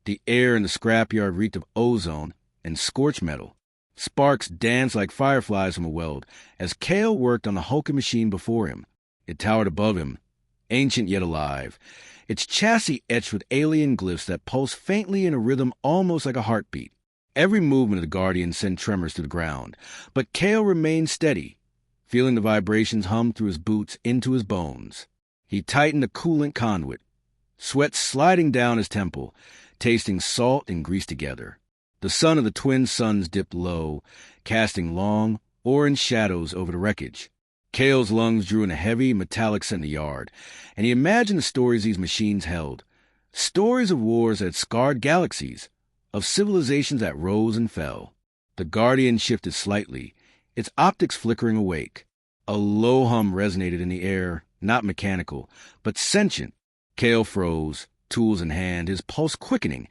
The air in the scrapyard reeked of ozone and scorched metal. Sparks danced like fireflies from a weld as Kael worked on the hulking machine before him. It towered above him, ancient yet alive, its chassis etched with alien glyphs that pulsed faintly in a rhythm almost like a heartbeat. Every movement of the Guardian sent tremors to the ground, but Kael remained steady, feeling the vibrations hum through his boots into his bones. He tightened the coolant conduit, sweat sliding down his temple, tasting salt and grease together. The sun of the twin suns dipped low, casting long, orange shadows over the wreckage. Kael's lungs drew in a heavy, metallic scent in the yard, and he imagined the stories these machines held. Stories of wars that had scarred galaxies, of civilizations that rose and fell. The Guardian shifted slightly, its optics flickering awake. A low hum resonated in the air, not mechanical, but sentient. Kael froze, tools in hand, his pulse quickening,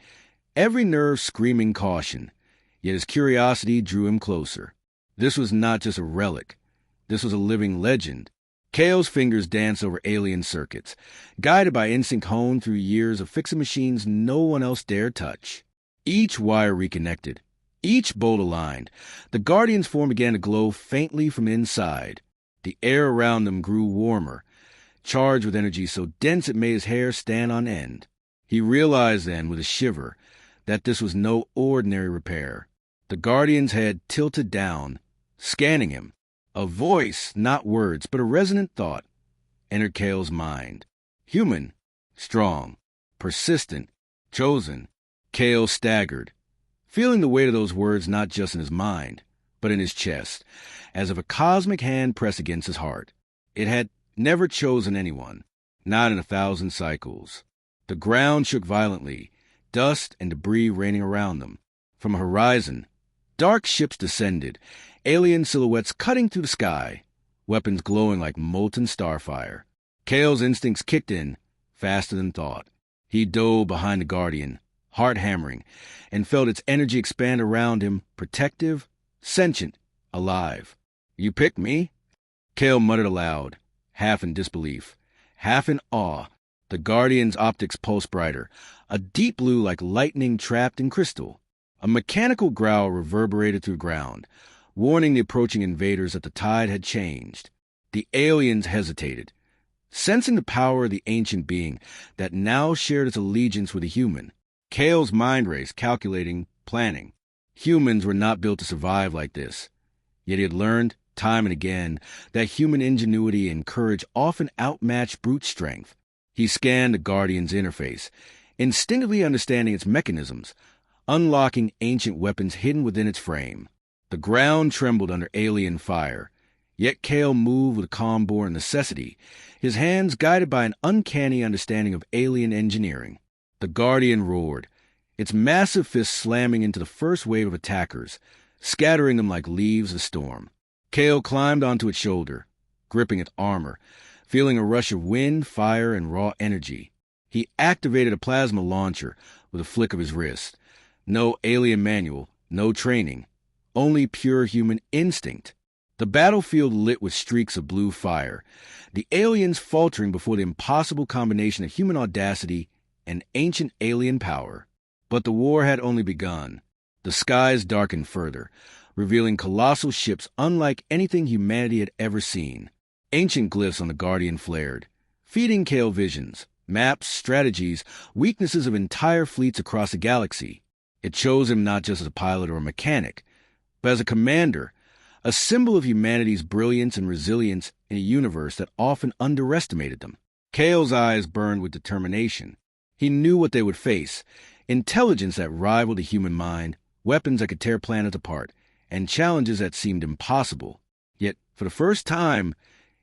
every nerve screaming caution. Yet his curiosity drew him closer. This was not just a relic. This was a living legend. Kael's fingers danced over alien circuits, guided by instinct honed through years of fixing machines no one else dared touch. Each wire reconnected, each bolt aligned. The Guardian's form began to glow faintly from inside. The air around them grew warmer, charged with energy so dense it made his hair stand on end. He realized then, with a shiver, that this was no ordinary repair. The Guardian's head tilted down, scanning him. A voice, not words, but a resonant thought, entered Kael's mind. Human, strong, persistent, chosen. Kael staggered, feeling the weight of those words not just in his mind, but in his chest, as if a cosmic hand pressed against his heart. It had never chosen anyone, not in 1,000 cycles. The ground shook violently, dust and debris raining around them. From a horizon, dark ships descended, alien silhouettes cutting through the sky, weapons glowing like molten starfire. Kael's instincts kicked in, faster than thought. He dove behind the Guardian, heart hammering, and felt its energy expand around him, protective, sentient, alive. You picked me? Kael muttered aloud, half in disbelief, half in awe. The Guardian's optics pulsed brighter, a deep blue like lightning trapped in crystal. A mechanical growl reverberated through the ground, warning the approaching invaders that the tide had changed. The aliens hesitated, sensing the power of the ancient being that now shared its allegiance with a human. Kael's mind raced, calculating, planning. Humans were not built to survive like this. Yet he had learned, time and again, that human ingenuity and courage often outmatched brute strength. He scanned the Guardian's interface, instinctively understanding its mechanisms, unlocking ancient weapons hidden within its frame. The ground trembled under alien fire, yet Kael moved with calm-born necessity, his hands guided by an uncanny understanding of alien engineering. The Guardian roared, its massive fists slamming into the first wave of attackers, scattering them like leaves of storm. Kael climbed onto its shoulder, gripping its armor, feeling a rush of wind, fire, and raw energy. He activated a plasma launcher with a flick of his wrist. No alien manual, no training, only pure human instinct. The battlefield lit with streaks of blue fire, the aliens faltering before the impossible combination of human audacity and ancient alien power. But the war had only begun. The skies darkened further, revealing colossal ships unlike anything humanity had ever seen. Ancient glyphs on the Guardian flared, feeding Kael visions, maps, strategies, weaknesses of entire fleets across the galaxy. It chose him not just as a pilot or a mechanic, but as a commander, a symbol of humanity's brilliance and resilience in a universe that often underestimated them. Kael's eyes burned with determination. He knew what they would face: intelligence that rivaled the human mind, weapons that could tear planets apart, and challenges that seemed impossible. Yet, for the first time,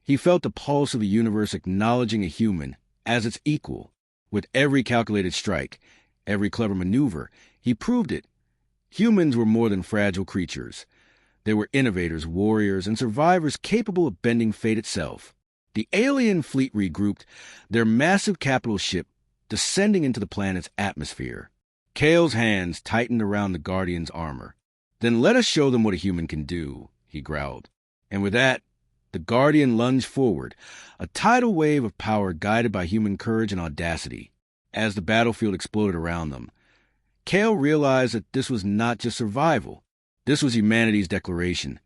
he felt the pulse of the universe acknowledging a human as its equal. With every calculated strike, every clever maneuver, he proved it. Humans were more than fragile creatures. They were innovators, warriors, and survivors capable of bending fate itself. The alien fleet regrouped, their massive capital ship descending into the planet's atmosphere. Kael's hands tightened around the Guardian's armor. "Then let us show them what a human can do," he growled. And with that, the Guardian lunged forward, a tidal wave of power guided by human courage and audacity. As the battlefield exploded around them, Kael realized that this was not just survival. This was humanity's declaration,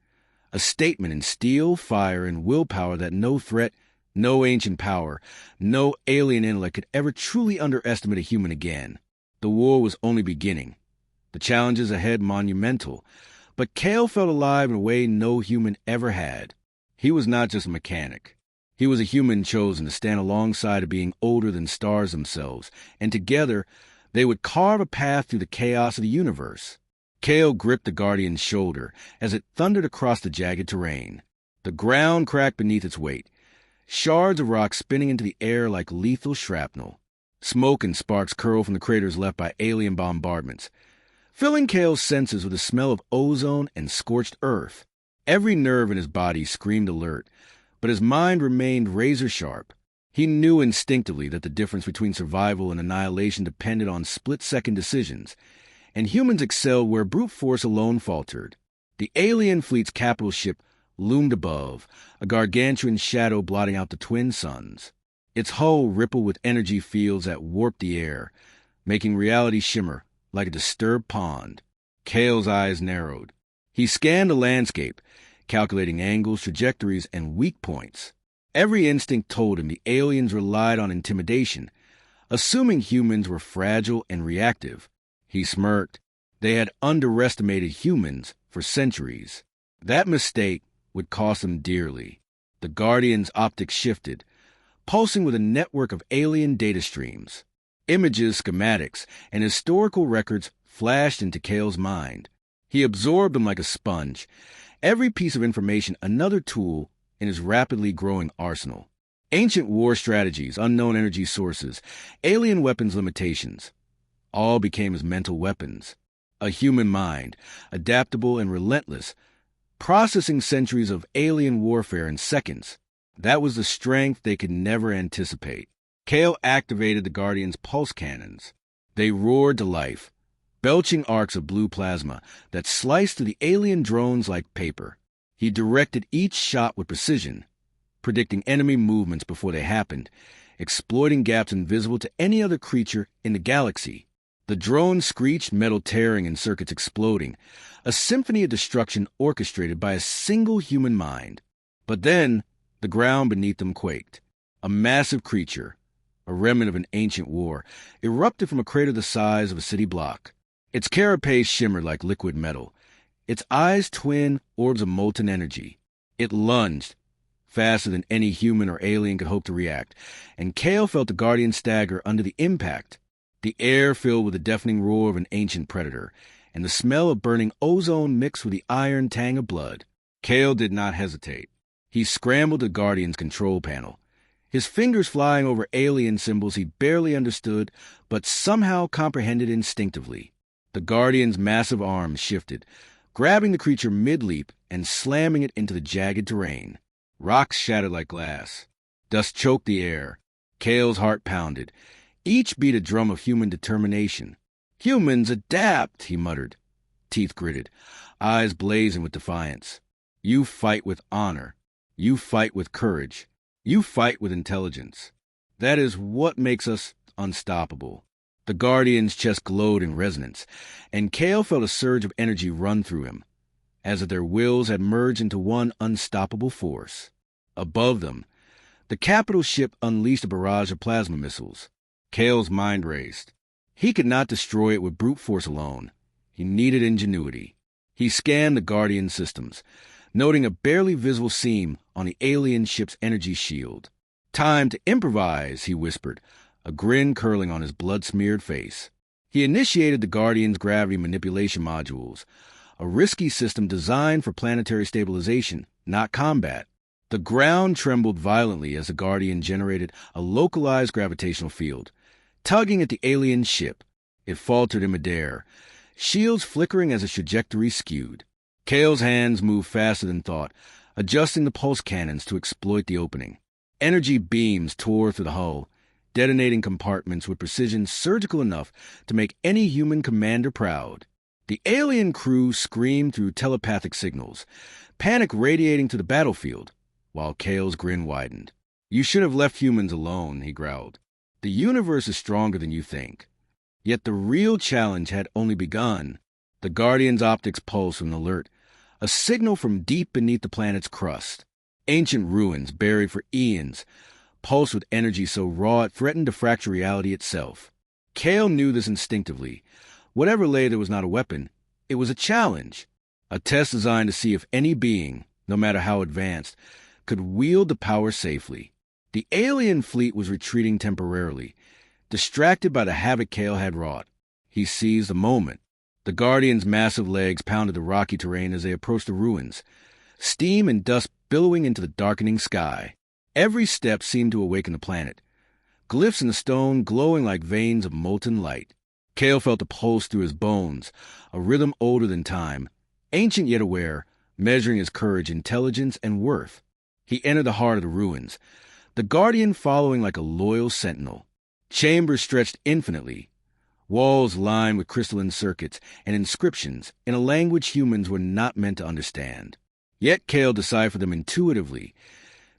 a statement in steel, fire, and willpower that no threat, no ancient power, no alien intellect could ever truly underestimate a human again. The war was only beginning. The challenges ahead monumental, but Kael felt alive in a way no human ever had. He was not just a mechanic. He was a human chosen to stand alongside a being older than stars themselves, and together they would carve a path through the chaos of the universe. Kael gripped the Guardian's shoulder as it thundered across the jagged terrain. The ground cracked beneath its weight, shards of rock spinning into the air like lethal shrapnel. Smoke and sparks curled from the craters left by alien bombardments, filling Kael's senses with the smell of ozone and scorched earth. Every nerve in his body screamed alert, but his mind remained razor-sharp. He knew instinctively that the difference between survival and annihilation depended on split-second decisions, and humans excelled where brute force alone faltered. The alien fleet's capital ship loomed above, a gargantuan shadow blotting out the twin suns. Its hull rippled with energy fields that warped the air, making reality shimmer like a disturbed pond. Kael's eyes narrowed. He scanned the landscape, calculating angles, trajectories, and weak points. Every instinct told him the aliens relied on intimidation, assuming humans were fragile and reactive. He smirked. They had underestimated humans for centuries. That mistake would cost them dearly. The Guardian's optics shifted, pulsing with a network of alien data streams. Images, schematics, and historical records flashed into Kael's mind. He absorbed them like a sponge, every piece of information another tool in his rapidly growing arsenal. Ancient war strategies, unknown energy sources, alien weapons limitations, all became his mental weapons. A human mind, adaptable and relentless, processing centuries of alien warfare in seconds. That was the strength they could never anticipate. Kael activated the Guardian's pulse cannons. They roared to life, belching arcs of blue plasma that sliced through the alien drones like paper. He directed each shot with precision, predicting enemy movements before they happened, exploiting gaps invisible to any other creature in the galaxy. The drones screeched, metal tearing and circuits exploding, a symphony of destruction orchestrated by a single human mind. But then, the ground beneath them quaked. A massive creature, a remnant of an ancient war, erupted from a crater the size of a city block. Its carapace shimmered like liquid metal, its eyes twin orbs of molten energy. It lunged, faster than any human or alien could hope to react, and Kael felt the Guardian stagger under the impact. The air filled with the deafening roar of an ancient predator, and the smell of burning ozone mixed with the iron tang of blood. Kael did not hesitate. He scrambled the Guardian's control panel, his fingers flying over alien symbols he barely understood, but somehow comprehended instinctively. The Guardian's massive arms shifted, grabbing the creature mid-leap and slamming it into the jagged terrain. Rocks shattered like glass. Dust choked the air. Kael's heart pounded. Each beat a drum of human determination. "Humans adapt," he muttered, teeth gritted, eyes blazing with defiance. "You fight with honor. You fight with courage. You fight with intelligence. That is what makes us unstoppable." The Guardian's chest glowed in resonance, and Kael felt a surge of energy run through him, as if their wills had merged into one unstoppable force. Above them, the capital ship unleashed a barrage of plasma missiles. Kael's mind raced. He could not destroy it with brute force alone. He needed ingenuity. He scanned the Guardian systems, noting a barely visible seam on the alien ship's energy shield. "Time to improvise," he whispered, a grin curling on his blood-smeared face. He initiated the Guardian's gravity manipulation modules, a risky system designed for planetary stabilization, not combat. The ground trembled violently as the Guardian generated a localized gravitational field, tugging at the alien ship. It faltered in midair, shields flickering as its trajectory skewed. Kael's hands moved faster than thought, adjusting the pulse cannons to exploit the opening. Energy beams tore through the hull, detonating compartments with precision surgical enough to make any human commander proud. The alien crew screamed through telepathic signals, panic radiating to the battlefield, while Kael's grin widened. "You should have left humans alone," he growled. "The universe is stronger than you think." Yet the real challenge had only begun. The Guardian's optics pulsed with an alert, a signal from deep beneath the planet's crust. Ancient ruins buried for eons, pulsed with energy so raw it threatened to fracture reality itself. Kael knew this instinctively. Whatever lay there was not a weapon. It was a challenge. A test designed to see if any being, no matter how advanced, could wield the power safely. The alien fleet was retreating temporarily, distracted by the havoc Kael had wrought. He seized the moment. The Guardian's massive legs pounded the rocky terrain as they approached the ruins, steam and dust billowing into the darkening sky. Every step seemed to awaken the planet, glyphs in the stone glowing like veins of molten light. Kael felt a pulse through his bones, a rhythm older than time, ancient yet aware, measuring his courage, intelligence, and worth. He entered the heart of the ruins, the Guardian following like a loyal sentinel. Chambers stretched infinitely, walls lined with crystalline circuits and inscriptions in a language humans were not meant to understand. Yet Kael deciphered them intuitively,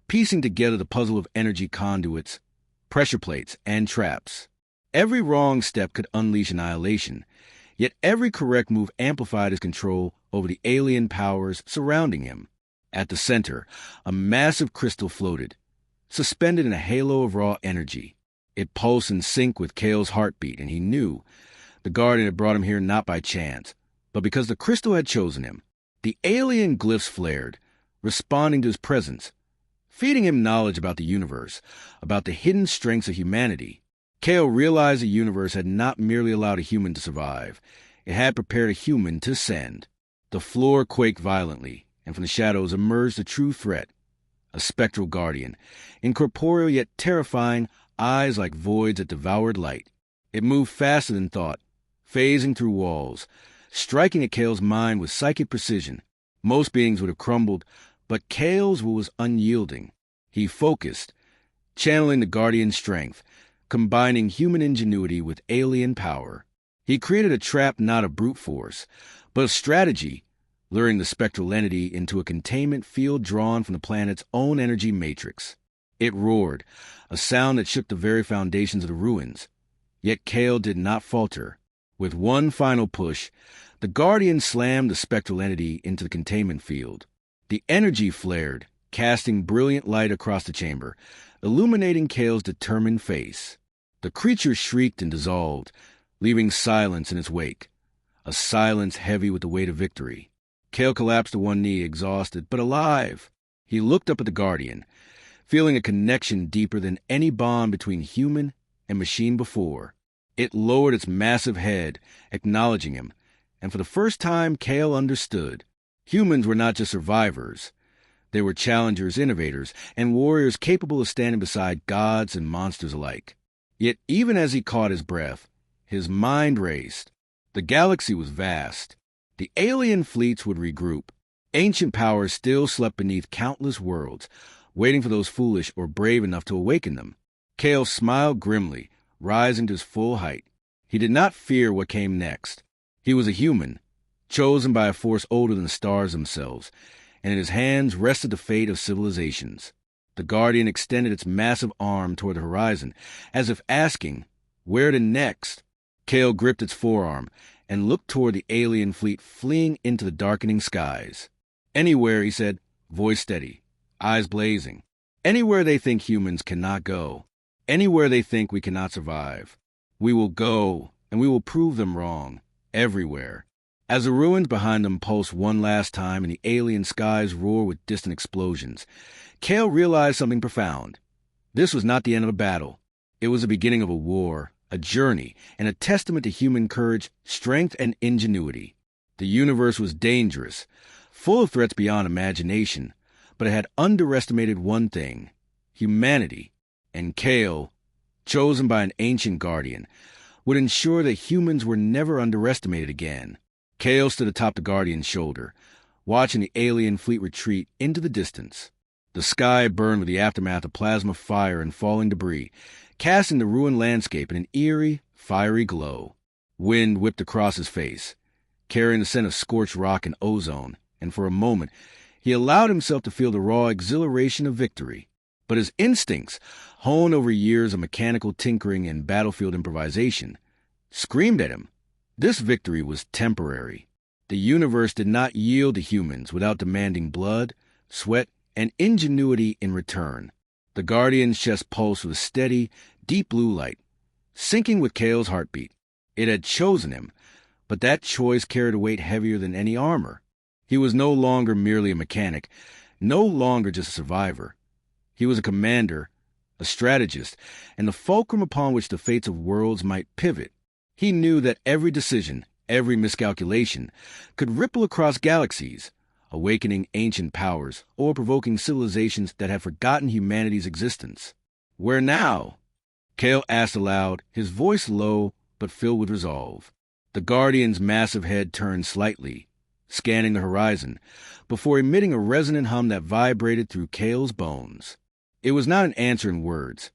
piecing together the puzzle of energy conduits, pressure plates, and traps. Every wrong step could unleash annihilation, yet every correct move amplified his control over the alien powers surrounding him. At the center, a massive crystal floated, suspended in a halo of raw energy. It pulsed in sync with Kael's heartbeat, and he knew the Guardian had brought him here not by chance, but because the crystal had chosen him. The alien glyphs flared, responding to his presence, feeding him knowledge about the universe, about the hidden strengths of humanity. Kael realized the universe had not merely allowed a human to survive. It had prepared a human to ascend. The floor quaked violently, and from the shadows emerged a true threat, a spectral guardian, incorporeal yet terrifying, eyes like voids that devoured light. It moved faster than thought, phasing through walls, striking at Kael's mind with psychic precision. Most beings would have crumbled, but Kael's was unyielding. He focused, channeling the Guardian's strength, combining human ingenuity with alien power. He created a trap not of brute force, but of strategy, luring the spectral entity into a containment field drawn from the planet's own energy matrix. It roared, a sound that shook the very foundations of the ruins. Yet Kael did not falter. With one final push, the Guardian slammed the spectral entity into the containment field. The energy flared, casting brilliant light across the chamber, illuminating Kael's determined face. The creature shrieked and dissolved, leaving silence in its wake, a silence heavy with the weight of victory. Kael collapsed to one knee, exhausted, but alive. He looked up at the Guardian, feeling a connection deeper than any bond between human and machine before. It lowered its massive head, acknowledging him, and for the first time Kael understood. Humans were not just survivors. They were challengers, innovators, and warriors capable of standing beside gods and monsters alike. Yet even as he caught his breath, his mind raced. The galaxy was vast. The alien fleets would regroup. Ancient powers still slept beneath countless worlds, waiting for those foolish or brave enough to awaken them. Kael smiled grimly, rising to his full height. He did not fear what came next. He was a human, chosen by a force older than the stars themselves, and in his hands rested the fate of civilizations. The Guardian extended its massive arm toward the horizon, as if asking, where to next? Kael gripped its forearm and looked toward the alien fleet fleeing into the darkening skies. Anywhere, he said, voice steady, eyes blazing. Anywhere they think humans cannot go. Anywhere they think we cannot survive. We will go, and we will prove them wrong. Everywhere. As the ruins behind them pulsed one last time and the alien skies roared with distant explosions, Kael realized something profound. This was not the end of a battle. It was the beginning of a war, a journey, and a testament to human courage, strength, and ingenuity. The universe was dangerous, full of threats beyond imagination, but it had underestimated one thing: humanity. And Kael, chosen by an ancient guardian, would ensure that humans were never underestimated again. Kael stood atop the Guardian's shoulder, watching the alien fleet retreat into the distance. The sky burned with the aftermath of plasma fire and falling debris, casting the ruined landscape in an eerie, fiery glow. Wind whipped across his face, carrying the scent of scorched rock and ozone, and for a moment he allowed himself to feel the raw exhilaration of victory. But his instincts, honed over years of mechanical tinkering and battlefield improvisation, screamed at him. This victory was temporary. The universe did not yield to humans without demanding blood, sweat, and ingenuity in return. The Guardian's chest pulsed with a steady, deep blue light, syncing with Kael's heartbeat. It had chosen him, but that choice carried a weight heavier than any armor. He was no longer merely a mechanic, no longer just a survivor. He was a commander, a strategist, and the fulcrum upon which the fates of worlds might pivot. He knew that every decision, every miscalculation, could ripple across galaxies, awakening ancient powers or provoking civilizations that had forgotten humanity's existence. Where now? Kael asked aloud, his voice low but filled with resolve. The Guardian's massive head turned slightly, scanning the horizon, before emitting a resonant hum that vibrated through Kael's bones. It was not an answer in words.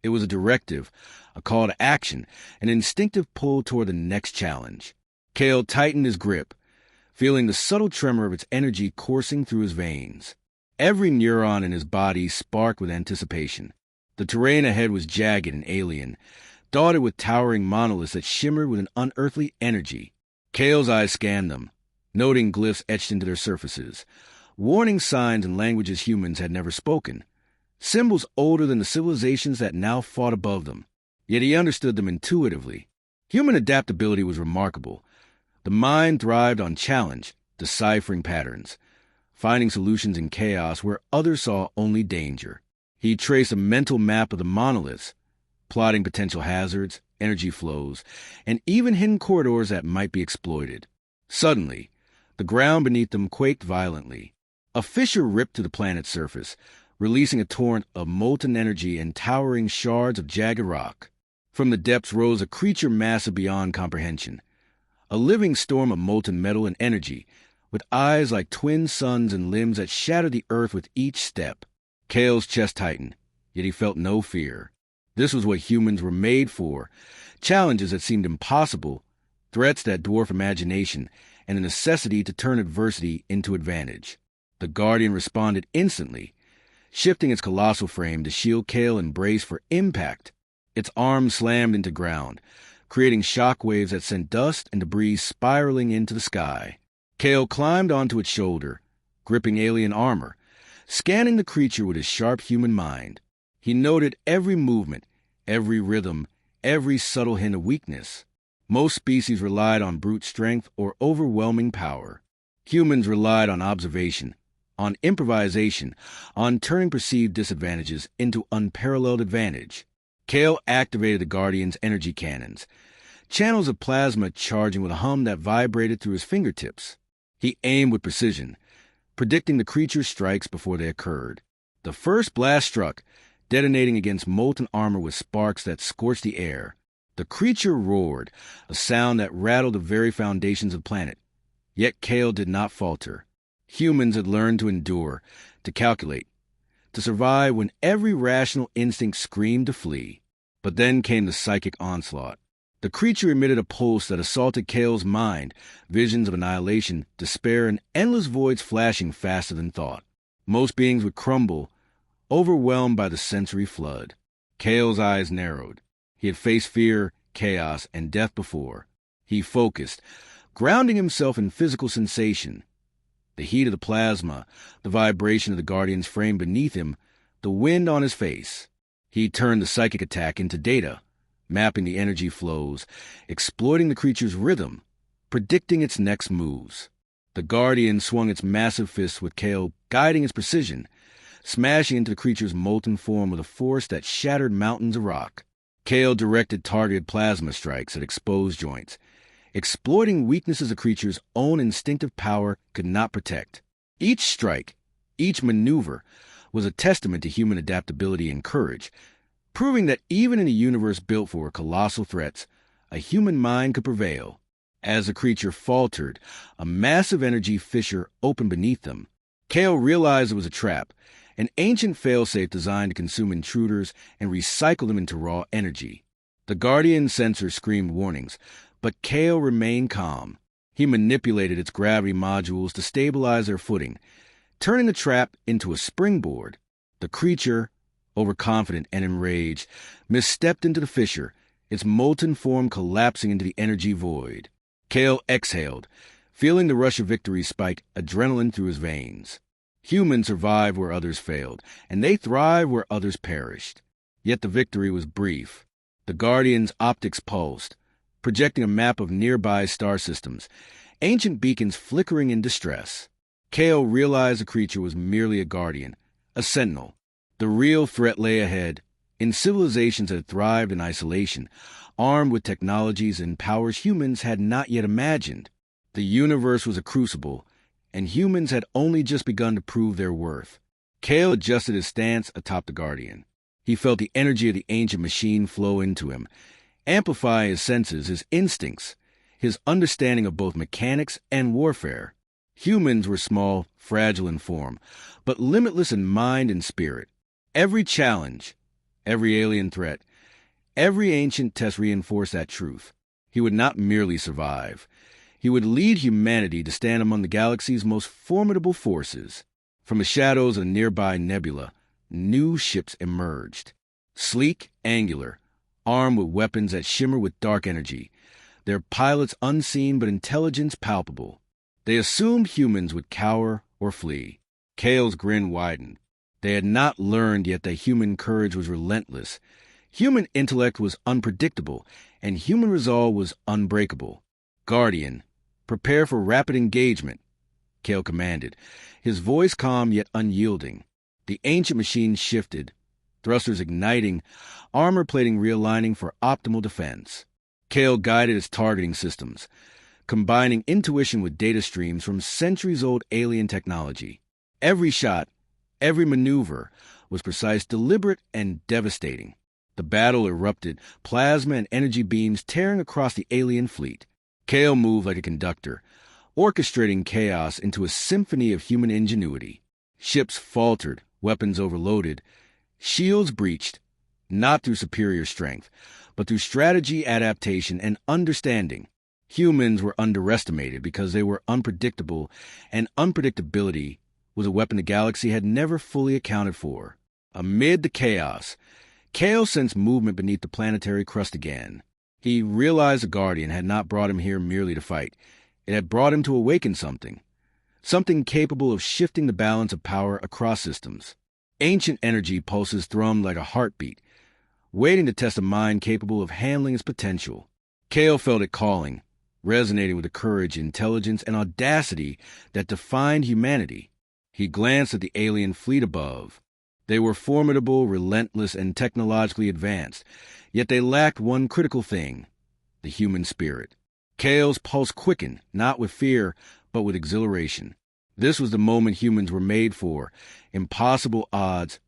It was a directive, a call to action, an instinctive pull toward the next challenge. Kael tightened his grip, feeling the subtle tremor of its energy coursing through his veins. Every neuron in his body sparked with anticipation. The terrain ahead was jagged and alien, dotted with towering monoliths that shimmered with an unearthly energy. Kael's eyes scanned them, noting glyphs etched into their surfaces, warning signs in languages humans had never spoken, symbols older than the civilizations that now fought above them. Yet he understood them intuitively. Human adaptability was remarkable. The mind thrived on challenge, deciphering patterns, finding solutions in chaos where others saw only danger. He traced a mental map of the monoliths, plotting potential hazards, energy flows, and even hidden corridors that might be exploited. Suddenly, the ground beneath them quaked violently. A fissure ripped to the planet's surface, releasing a torrent of molten energy and towering shards of jagged rock. From the depths rose a creature massive beyond comprehension, a living storm of molten metal and energy, with eyes like twin suns and limbs that shattered the earth with each step. Kael's chest tightened, yet he felt no fear. This was what humans were made for, challenges that seemed impossible, threats that dwarf imagination, and a necessity to turn adversity into advantage. The Guardian responded instantly, shifting its colossal frame to shield Kael and brace for impact. Its arms slammed into ground, creating shock waves that sent dust and debris spiraling into the sky. Kael climbed onto its shoulder, gripping alien armor, scanning the creature with his sharp human mind. He noted every movement, every rhythm, every subtle hint of weakness. Most species relied on brute strength or overwhelming power. Humans relied on observation, on improvisation, on turning perceived disadvantages into unparalleled advantage. Kael activated the Guardian's energy cannons, channels of plasma charging with a hum that vibrated through his fingertips. He aimed with precision, predicting the creature's strikes before they occurred. The first blast struck, detonating against molten armor with sparks that scorched the air. The creature roared, a sound that rattled the very foundations of the planet. Yet Kael did not falter. Humans had learned to endure, to calculate, to survive when every rational instinct screamed to flee. But then came the psychic onslaught. The creature emitted a pulse that assaulted Kael's mind, visions of annihilation, despair, and endless voids flashing faster than thought. Most beings would crumble, overwhelmed by the sensory flood. Kael's eyes narrowed. He had faced fear, chaos, and death before. He focused, grounding himself in physical sensation. The heat of the plasma, the vibration of the Guardian's frame beneath him, the wind on his face. He turned the psychic attack into data, mapping the energy flows, exploiting the creature's rhythm, predicting its next moves. The Guardian swung its massive fists with Kael guiding its precision, smashing into the creature's molten form with a force that shattered mountains of rock. Kael directed targeted plasma strikes at exposed joints, exploiting weaknesses the creature's own instinctive power could not protect. Each strike, each maneuver, was a testament to human adaptability and courage, proving that even in a universe built for colossal threats, a human mind could prevail. As the creature faltered, a massive energy fissure opened beneath them. Kael realized it was a trap, an ancient failsafe designed to consume intruders and recycle them into raw energy. The Guardian sensor screamed warnings, but Kael remained calm. He manipulated its gravity modules to stabilize their footing, turning the trap into a springboard. The creature, overconfident and enraged, misstepped into the fissure, its molten form collapsing into the energy void. Kael exhaled, feeling the rush of victory spike adrenaline through his veins. Humans survive where others failed, and they thrive where others perished. Yet the victory was brief. The Guardian's optics pulsed, projecting a map of nearby star systems, ancient beacons flickering in distress. Kael realized the creature was merely a Guardian, a sentinel. The real threat lay ahead, in civilizations that had thrived in isolation, armed with technologies and powers humans had not yet imagined. The universe was a crucible, and humans had only just begun to prove their worth. Kael adjusted his stance atop the Guardian. He felt the energy of the ancient machine flow into him, amplifying his senses, his instincts, his understanding of both mechanics and warfare. Humans were small, fragile in form, but limitless in mind and spirit. Every challenge, every alien threat, every ancient test reinforced that truth. He would not merely survive. He would lead humanity to stand among the galaxy's most formidable forces. From the shadows of a nearby nebula, new ships emerged. Sleek, angular, armed with weapons that shimmer with dark energy, their pilots unseen but intelligence palpable. They assumed humans would cower or flee. Kael's grin widened. They had not learned yet that human courage was relentless. Human intellect was unpredictable, and human resolve was unbreakable. Guardian, prepare for rapid engagement, Kael commanded, his voice calm yet unyielding. The ancient machine shifted, thrusters igniting, armor plating realigning for optimal defense. Kael guided its targeting systems, combining intuition with data streams from centuries-old alien technology. Every shot, every maneuver was precise, deliberate, and devastating. The battle erupted, plasma and energy beams tearing across the alien fleet. Kael moved like a conductor, orchestrating chaos into a symphony of human ingenuity. Ships faltered, weapons overloaded, shields breached, not through superior strength, but through strategy, adaptation, and understanding. Humans were underestimated because they were unpredictable, and unpredictability was a weapon the galaxy had never fully accounted for. Amid the chaos, Kael sensed movement beneath the planetary crust again. He realized the Guardian had not brought him here merely to fight. It had brought him to awaken something capable of shifting the balance of power across systems. Ancient energy pulses thrummed like a heartbeat, waiting to test a mind capable of handling its potential. Kael felt it calling, resonating with the courage, intelligence, and audacity that defined humanity. He glanced at the alien fleet above. They were formidable, relentless, and technologically advanced, yet they lacked one critical thing: the human spirit. Kael's pulse quickened, not with fear, but with exhilaration. This was the moment humans were made for: impossible odds,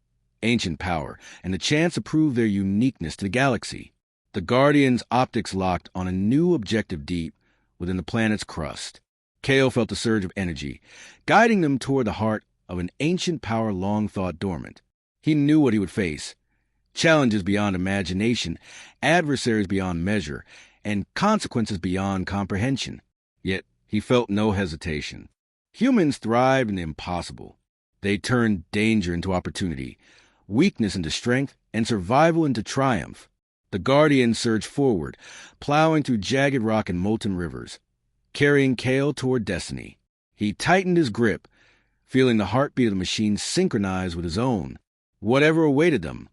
ancient power, and the chance to prove their uniqueness to the galaxy. The Guardian's optics locked on a new objective deep within the planet's crust. Kael felt a surge of energy, guiding them toward the heart of an ancient power long thought dormant. He knew what he would face: challenges beyond imagination, adversaries beyond measure, and consequences beyond comprehension. Yet he felt no hesitation. Humans thrived in the impossible. They turned danger into opportunity, weakness into strength, and survival into triumph. The Guardian surged forward, plowing through jagged rock and molten rivers, carrying Kael toward destiny. He tightened his grip, feeling the heartbeat of the machine synchronize with his own. Whatever awaited them,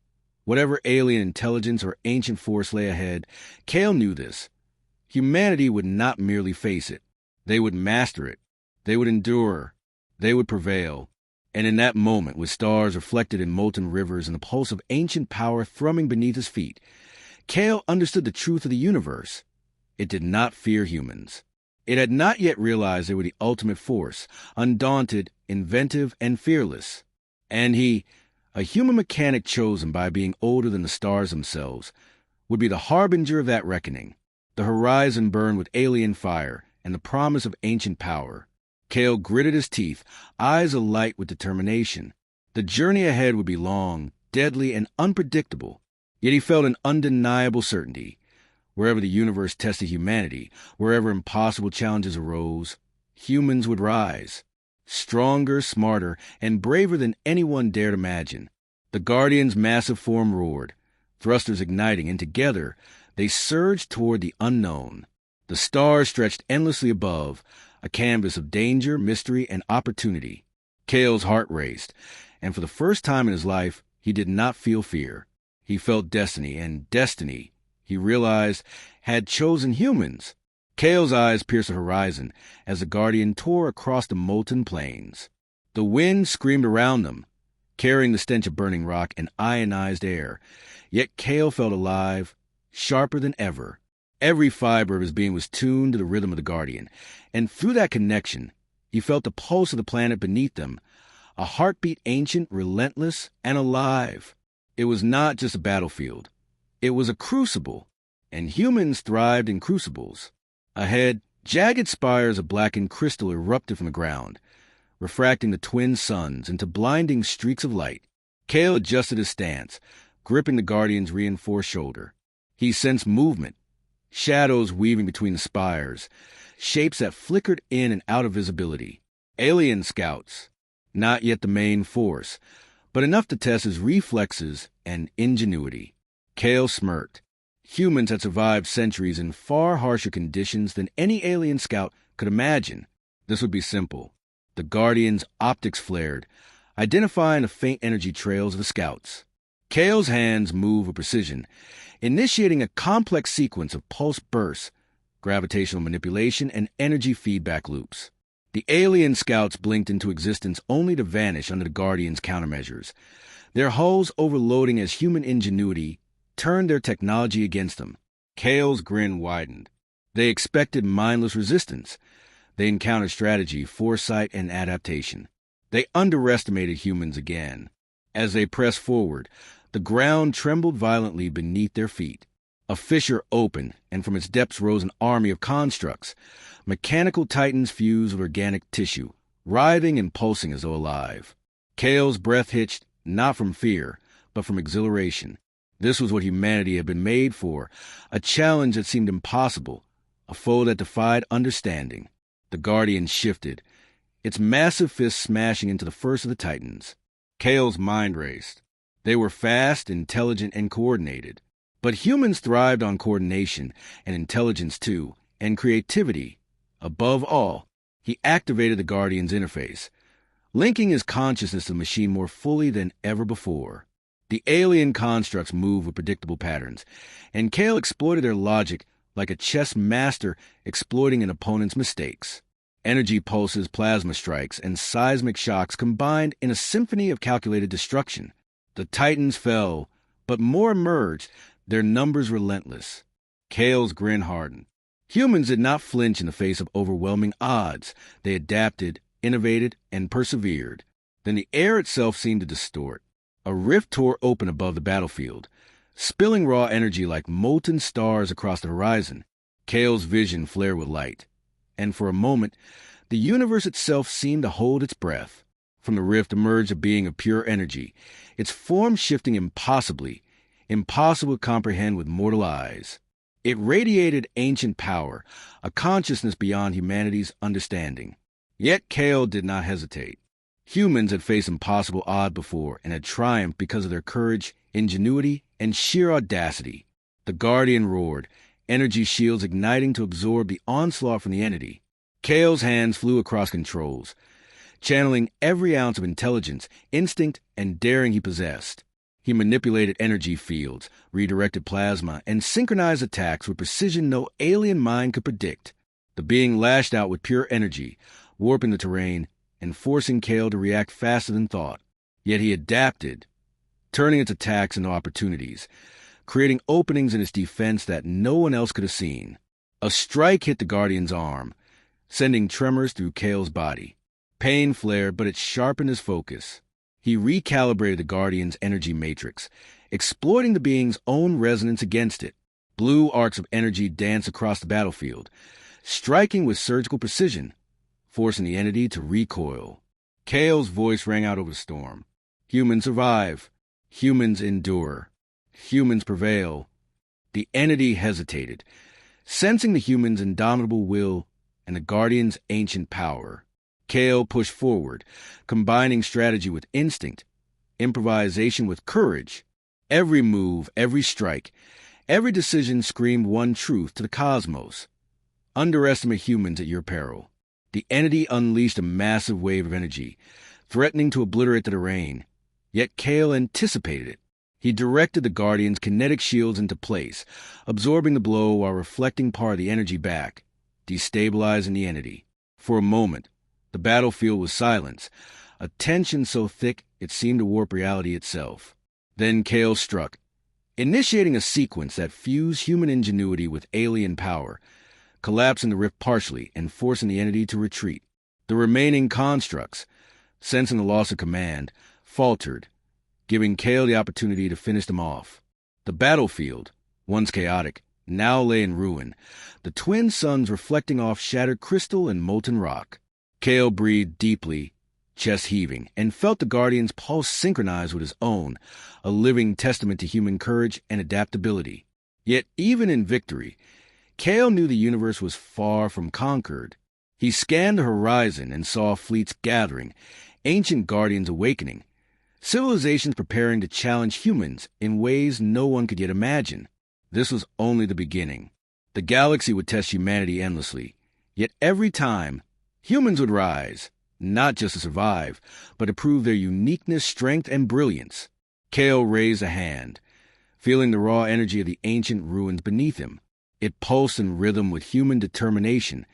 whatever alien intelligence or ancient force lay ahead, Kael knew this. Humanity would not merely face it. They would master it. They would endure. They would prevail. And in that moment, with stars reflected in molten rivers and the pulse of ancient power thrumming beneath his feet, Kael understood the truth of the universe. It did not fear humans. It had not yet realized they were the ultimate force, undaunted, inventive, and fearless. And he, a human mechanic chosen by being older than the stars themselves, would be the harbinger of that reckoning. The horizon burned with alien fire and the promise of ancient power. Kael gritted his teeth, eyes alight with determination. The journey ahead would be long, deadly, and unpredictable. Yet he felt an undeniable certainty. Wherever the universe tested humanity, wherever impossible challenges arose, humans would rise. Stronger, smarter, and braver than anyone dared imagine. The Guardian's massive form roared, thrusters igniting, and together They surged toward the unknown. The stars stretched endlessly above, a canvas of danger, mystery, and opportunity. Kael's heart raced, and for the first time in his life, he did not feel fear. He felt destiny, and destiny, he realized, had chosen humans. Kael's eyes pierced the horizon as the Guardian tore across the molten plains. The wind screamed around them, carrying the stench of burning rock and ionized air. Yet Kael felt alive, sharper than ever. Every fiber of his being was tuned to the rhythm of the Guardian, and through that connection, he felt the pulse of the planet beneath them, a heartbeat ancient, relentless, and alive. It was not just a battlefield. It was a crucible, and humans thrived in crucibles. Ahead, jagged spires of blackened crystal erupted from the ground, refracting the twin suns into blinding streaks of light. Kael adjusted his stance, gripping the Guardian's reinforced shoulder. He sensed movement, shadows weaving between the spires, shapes that flickered in and out of visibility. Alien scouts, not yet the main force, but enough to test his reflexes and ingenuity. Kael smirked. Humans had survived centuries in far harsher conditions than any alien scout could imagine. This would be simple. The Guardian's optics flared, identifying the faint energy trails of the scouts. Kael's hands moved with precision, initiating a complex sequence of pulse bursts, gravitational manipulation, and energy feedback loops. The alien scouts blinked into existence only to vanish under the Guardian's countermeasures, their hulls overloading as human ingenuity turned their technology against them. Kael's grin widened. They expected mindless resistance. They encountered strategy, foresight, and adaptation. They underestimated humans again. As they pressed forward, the ground trembled violently beneath their feet. A fissure opened, and from its depths rose an army of constructs, mechanical titans fused with organic tissue, writhing and pulsing as though alive. Kael's breath hitched, not from fear, but from exhilaration. This was what humanity had been made for, a challenge that seemed impossible, a foe that defied understanding. The Guardian shifted, its massive fist smashing into the first of the Titans. Kael's mind raced. They were fast, intelligent, and coordinated. But humans thrived on coordination, and intelligence too, and creativity. Above all, he activated the Guardian's interface, linking his consciousness to the machine more fully than ever before. The alien constructs moved with predictable patterns, and Kael exploited their logic like a chess master exploiting an opponent's mistakes. Energy pulses, plasma strikes, and seismic shocks combined in a symphony of calculated destruction. The Titans fell, but more emerged, their numbers relentless. Kael's grin hardened. Humans did not flinch in the face of overwhelming odds. They adapted, innovated, and persevered. Then the air itself seemed to distort. A rift tore open above the battlefield, spilling raw energy like molten stars across the horizon. Kael's vision flared with light, and for a moment, the universe itself seemed to hold its breath. From the rift emerged a being of pure energy, its form shifting impossibly, impossible to comprehend with mortal eyes. It radiated ancient power, a consciousness beyond humanity's understanding. Yet Kael did not hesitate. Humans had faced impossible odds before and had triumphed because of their courage, ingenuity, and sheer audacity. The Guardian roared, energy shields igniting to absorb the onslaught from the entity. Kael's hands flew across controls, channeling every ounce of intelligence, instinct, and daring he possessed. He manipulated energy fields, redirected plasma, and synchronized attacks with precision no alien mind could predict. The being lashed out with pure energy, warping the terrain and forcing Kael to react faster than thought. Yet he adapted, turning its attacks into opportunities, creating openings in its defense that no one else could have seen. A strike hit the Guardian's arm, sending tremors through Kael's body. Pain flared, but it sharpened his focus. He recalibrated the Guardian's energy matrix, exploiting the being's own resonance against it. Blue arcs of energy danced across the battlefield, striking with surgical precision, forcing the entity to recoil. Kael's voice rang out over the storm. Humans survive. Humans endure. Humans prevail. The entity hesitated, sensing the human's indomitable will and the Guardian's ancient power. Kael pushed forward, combining strategy with instinct, improvisation with courage. Every move, every strike, Every decision screamed one truth to the cosmos. Underestimate humans at your peril. The entity unleashed a massive wave of energy, threatening to obliterate the terrain. Yet Kael anticipated it. He directed the Guardian's kinetic shields into place, absorbing the blow while reflecting part of the energy back, destabilizing the entity. For a moment, the battlefield was silence, a tension so thick it seemed to warp reality itself. Then Kael struck, initiating a sequence that fused human ingenuity with alien power, collapsing the rift partially and forcing the entity to retreat. The remaining constructs, sensing the loss of command, faltered, giving Kael the opportunity to finish them off. The battlefield, once chaotic, now lay in ruin, the twin suns reflecting off shattered crystal and molten rock. Kael breathed deeply, chest heaving, and felt the Guardian's pulse synchronize with his own, a living testament to human courage and adaptability. Yet even in victory, Kael knew the universe was far from conquered. He scanned the horizon and saw fleets gathering, ancient guardians awakening, civilizations preparing to challenge humans in ways no one could yet imagine. This was only the beginning. The galaxy would test humanity endlessly, yet every time, humans would rise, not just to survive, but to prove their uniqueness, strength, and brilliance. Kael raised a hand, feeling the raw energy of the ancient ruins beneath him. It pulsed in rhythm with human determination,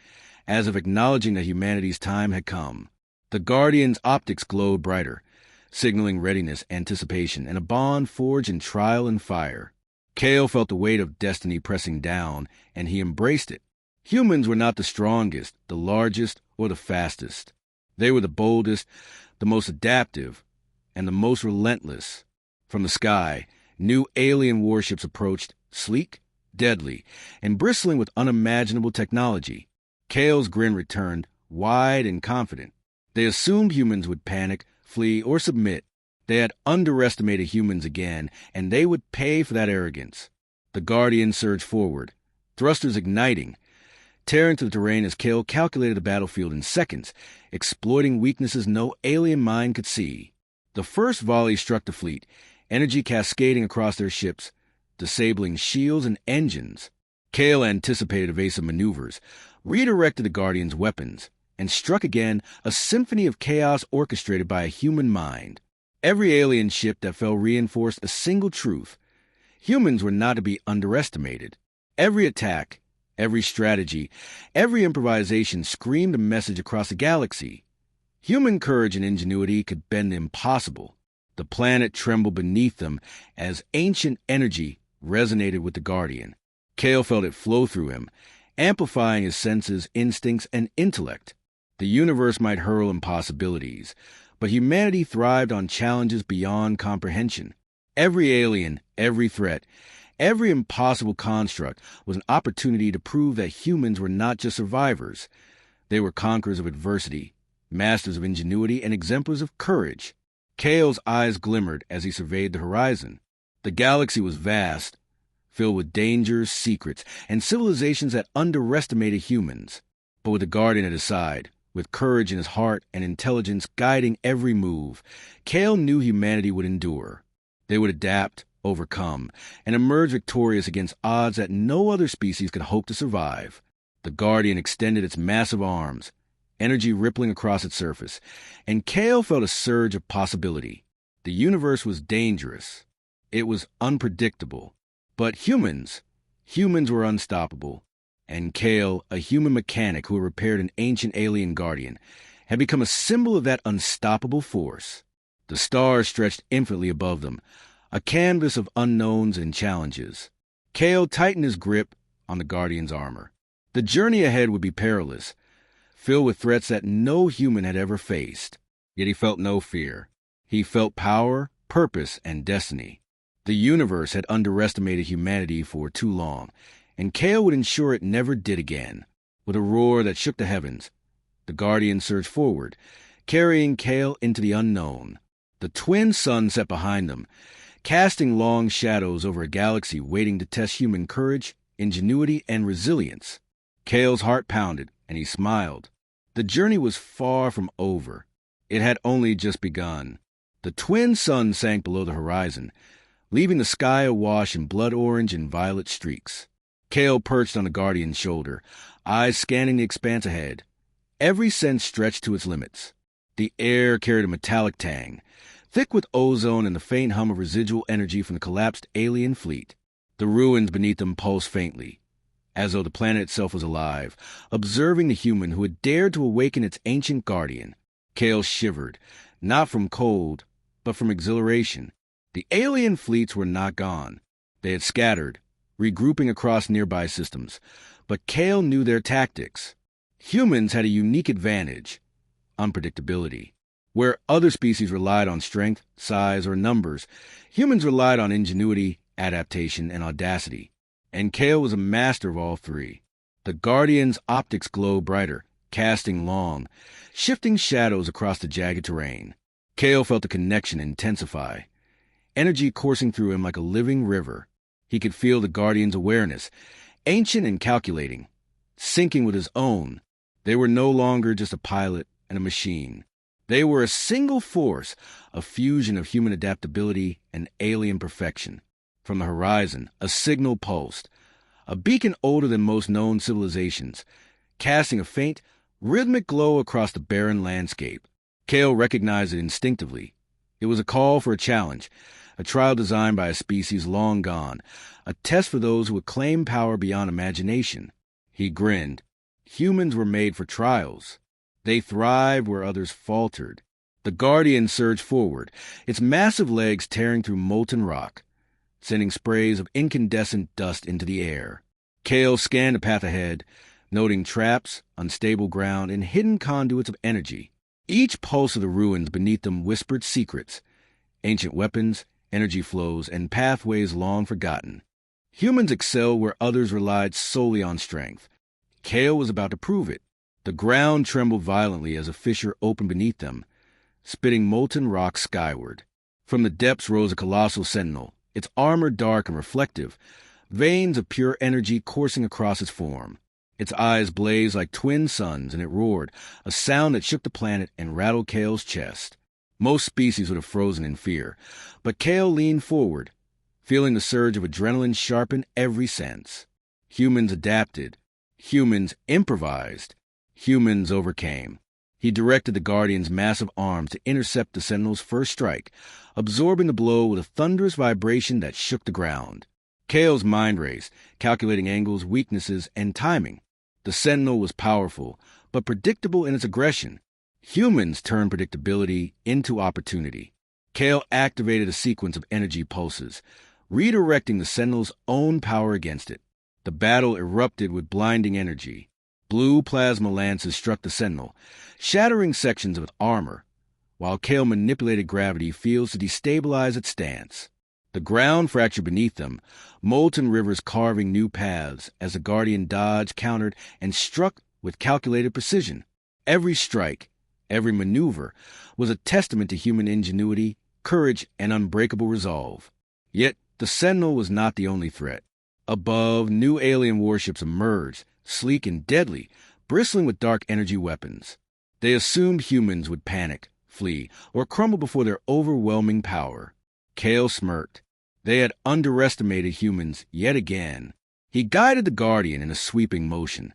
as if acknowledging that humanity's time had come. The Guardian's optics glowed brighter, signaling readiness, anticipation, and a bond forged in trial and fire. Kael felt the weight of destiny pressing down, and he embraced it. Humans were not the strongest, the largest, or the fastest. They were the boldest, the most adaptive, and the most relentless. From the sky, new alien warships approached, sleek, deadly, and bristling with unimaginable technology. Kael's grin returned, wide and confident. They assumed humans would panic, flee, or submit. They had underestimated humans again, and they would pay for that arrogance. The Guardian surged forward, thrusters igniting, tearing through the terrain as Kael calculated the battlefield in seconds, exploiting weaknesses no alien mind could see. The first volley struck the fleet, energy cascading across their ships, disabling shields and engines. Kael anticipated evasive maneuvers, redirected the Guardian's weapons, and struck again, a symphony of chaos orchestrated by a human mind. Every alien ship that fell reinforced a single truth. Humans were not to be underestimated. Every attack, every strategy, every improvisation screamed a message across the galaxy. Human courage and ingenuity could bend the impossible. The planet trembled beneath them as ancient energy resonated with the Guardian. Kael felt it flow through him, amplifying his senses, instincts, and intellect. The universe might hurl impossibilities, but humanity thrived on challenges beyond comprehension. Every alien, every threat, every impossible construct was an opportunity to prove that humans were not just survivors. They were conquerors of adversity, masters of ingenuity, and exemplars of courage. Kael's eyes glimmered as he surveyed the horizon. The galaxy was vast, filled with dangers, secrets, and civilizations that underestimated humans. But with the Guardian at his side, with courage in his heart and intelligence guiding every move, Kael knew humanity would endure. They would adapt, overcome, and emerge victorious against odds that no other species could hope to survive. The Guardian extended its massive arms, energy rippling across its surface, and Kael felt a surge of possibility. The universe was dangerous. It was unpredictable. But humans were unstoppable. And Kael, a human mechanic who had repaired an ancient alien guardian, had become a symbol of that unstoppable force. The stars stretched infinitely above them, a canvas of unknowns and challenges. Kael tightened his grip on the Guardian's armor. The journey ahead would be perilous, filled with threats that no human had ever faced. Yet he felt no fear. He felt power, purpose, and destiny. The universe had underestimated humanity for too long, and Kael would ensure it never did again. With a roar that shook the heavens, the Guardian surged forward, carrying Kael into the unknown. The twin suns set behind them, casting long shadows over a galaxy waiting to test human courage, ingenuity, and resilience. Kael's heart pounded, and he smiled. The journey was far from over. It had only just begun. The twin suns sank below the horizon, leaving the sky awash in blood orange and violet streaks. Kael perched on the Guardian's shoulder, eyes scanning the expanse ahead. Every sense stretched to its limits. The air carried a metallic tang, thick with ozone and the faint hum of residual energy from the collapsed alien fleet. The ruins beneath them pulsed faintly, as though the planet itself was alive, observing the human who had dared to awaken its ancient guardian. Kael shivered, not from cold, but from exhilaration. The alien fleets were not gone. They had scattered, regrouping across nearby systems. But Kael knew their tactics. Humans had a unique advantage: unpredictability. Where other species relied on strength, size, or numbers, humans relied on ingenuity, adaptation, and audacity. And Kael was a master of all three. The Guardian's optics glowed brighter, casting long, shifting shadows across the jagged terrain. Kael felt the connection intensify, energy coursing through him like a living river. He could feel the Guardian's awareness, ancient and calculating, syncing with his own. They were no longer just a pilot and a machine. They were a single force, a fusion of human adaptability and alien perfection. From the horizon, a signal pulsed, a beacon older than most known civilizations, casting a faint, rhythmic glow across the barren landscape. Kael recognized it instinctively. It was a call for a challenge, a trial designed by a species long gone, a test for those who would claim power beyond imagination. He grinned. Humans were made for trials. They thrived where others faltered. The Guardian surged forward, its massive legs tearing through molten rock, sending sprays of incandescent dust into the air. Kael scanned the path ahead, noting traps, unstable ground, and hidden conduits of energy. Each pulse of the ruins beneath them whispered secrets, ancient weapons, energy flows, and pathways long forgotten. Humans excelled where others relied solely on strength. Kael was about to prove it. The ground trembled violently as a fissure opened beneath them, spitting molten rock skyward. From the depths rose a colossal sentinel, its armor dark and reflective, veins of pure energy coursing across its form. Its eyes blazed like twin suns, and it roared, a sound that shook the planet and rattled Kael's chest. Most species would have frozen in fear, but Kael leaned forward, feeling the surge of adrenaline sharpen every sense. Humans adapted. Humans improvised. Humans overcame. He directed the Guardian's massive arms to intercept the Sentinel's first strike, absorbing the blow with a thunderous vibration that shook the ground. Kael's mind raced, calculating angles, weaknesses, and timing. The Sentinel was powerful, but predictable in its aggression. Humans turned predictability into opportunity. Kael activated a sequence of energy pulses, redirecting the Sentinel's own power against it. The battle erupted with blinding energy. Blue plasma lances struck the Sentinel, shattering sections of its armor, while Kael manipulated gravity fields to destabilize its stance. The ground fractured beneath them, molten rivers carving new paths as the Guardian dodged, countered, and struck with calculated precision. Every strike, every maneuver, was a testament to human ingenuity, courage, and unbreakable resolve. Yet the Sentinel was not the only threat. Above, new alien warships emerged, sleek and deadly, bristling with dark energy weapons. They assumed humans would panic, flee, or crumble before their overwhelming power. Kael smirked. They had underestimated humans yet again. He guided the Guardian in a sweeping motion,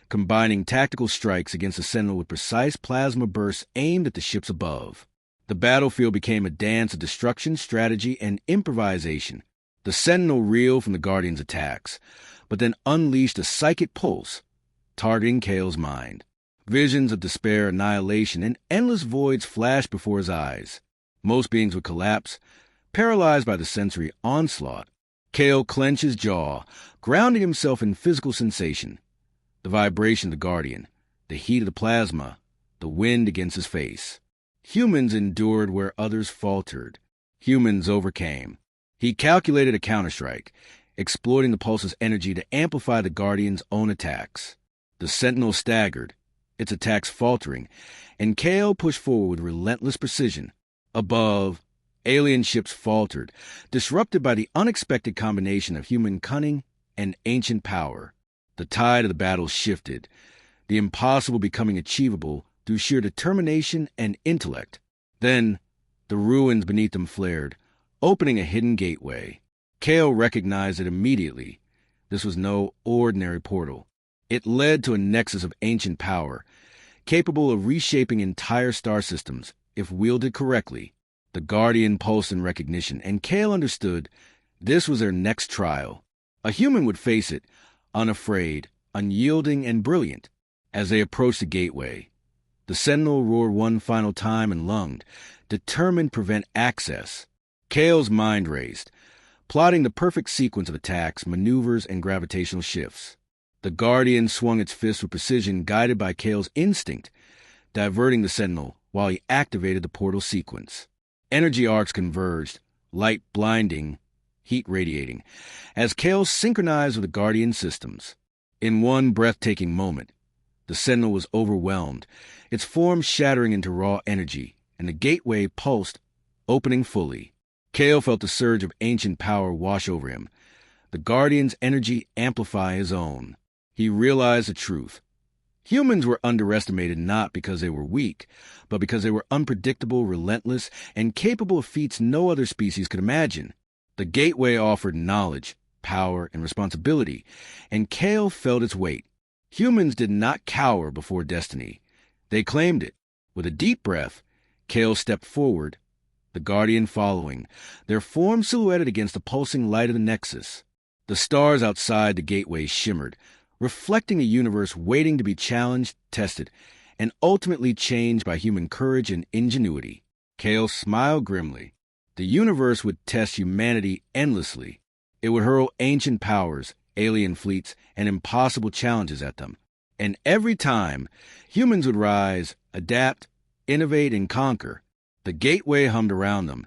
combining tactical strikes against the Sentinel with precise plasma bursts aimed at the ships above. The battlefield became a dance of destruction, strategy, and improvisation. The Sentinel reeled from the Guardian's attacks, but then unleashed a psychic pulse, targeting Kael's mind. Visions of despair, annihilation, and endless voids flashed before his eyes. Most beings would collapse, paralyzed by the sensory onslaught. Kael clenched his jaw, grounding himself in physical sensation. The vibration of the Guardian, the heat of the plasma, the wind against his face. Humans endured where others faltered. Humans overcame. He calculated a counterstrike, exploiting the pulse's energy to amplify the Guardian's own attacks. The Sentinel staggered, its attacks faltering, and Kael pushed forward with relentless precision. Above, alien ships faltered, disrupted by the unexpected combination of human cunning and ancient power. The tide of the battle shifted, the impossible becoming achievable through sheer determination and intellect. Then, the ruins beneath them flared, opening a hidden gateway. Kael recognized it immediately. This was no ordinary portal. It led to a nexus of ancient power, capable of reshaping entire star systems if wielded correctly. The Guardian pulsed in recognition, and Kael understood this was their next trial. A human would face it, unafraid, unyielding, and brilliant. As they approached the gateway, the Sentinel roared one final time and lunged, determined to prevent access. Kael's mind raced, plotting the perfect sequence of attacks, maneuvers, and gravitational shifts. The Guardian swung its fist with precision, guided by Kael's instinct, diverting the Sentinel while he activated the portal sequence. Energy arcs converged, light blinding, heat radiating, as Kael synchronized with the Guardian systems. In one breathtaking moment, the Sentinel was overwhelmed, its form shattering into raw energy, and the gateway pulsed, opening fully. Kael felt the surge of ancient power wash over him, the Guardian's energy amplify his own. He realized the truth. Humans were underestimated not because they were weak, but because they were unpredictable, relentless, and capable of feats no other species could imagine. The gateway offered knowledge, power, and responsibility, and Kael felt its weight. Humans did not cower before destiny. They claimed it. With a deep breath, Kael stepped forward, the Guardian following, their forms silhouetted against the pulsing light of the Nexus. The stars outside the gateway shimmered, reflecting a universe waiting to be challenged, tested, and ultimately changed by human courage and ingenuity. Kael smiled grimly. The universe would test humanity endlessly. It would hurl ancient powers, alien fleets, and impossible challenges at them. And every time, humans would rise, adapt, innovate, and conquer. The gateway hummed around them,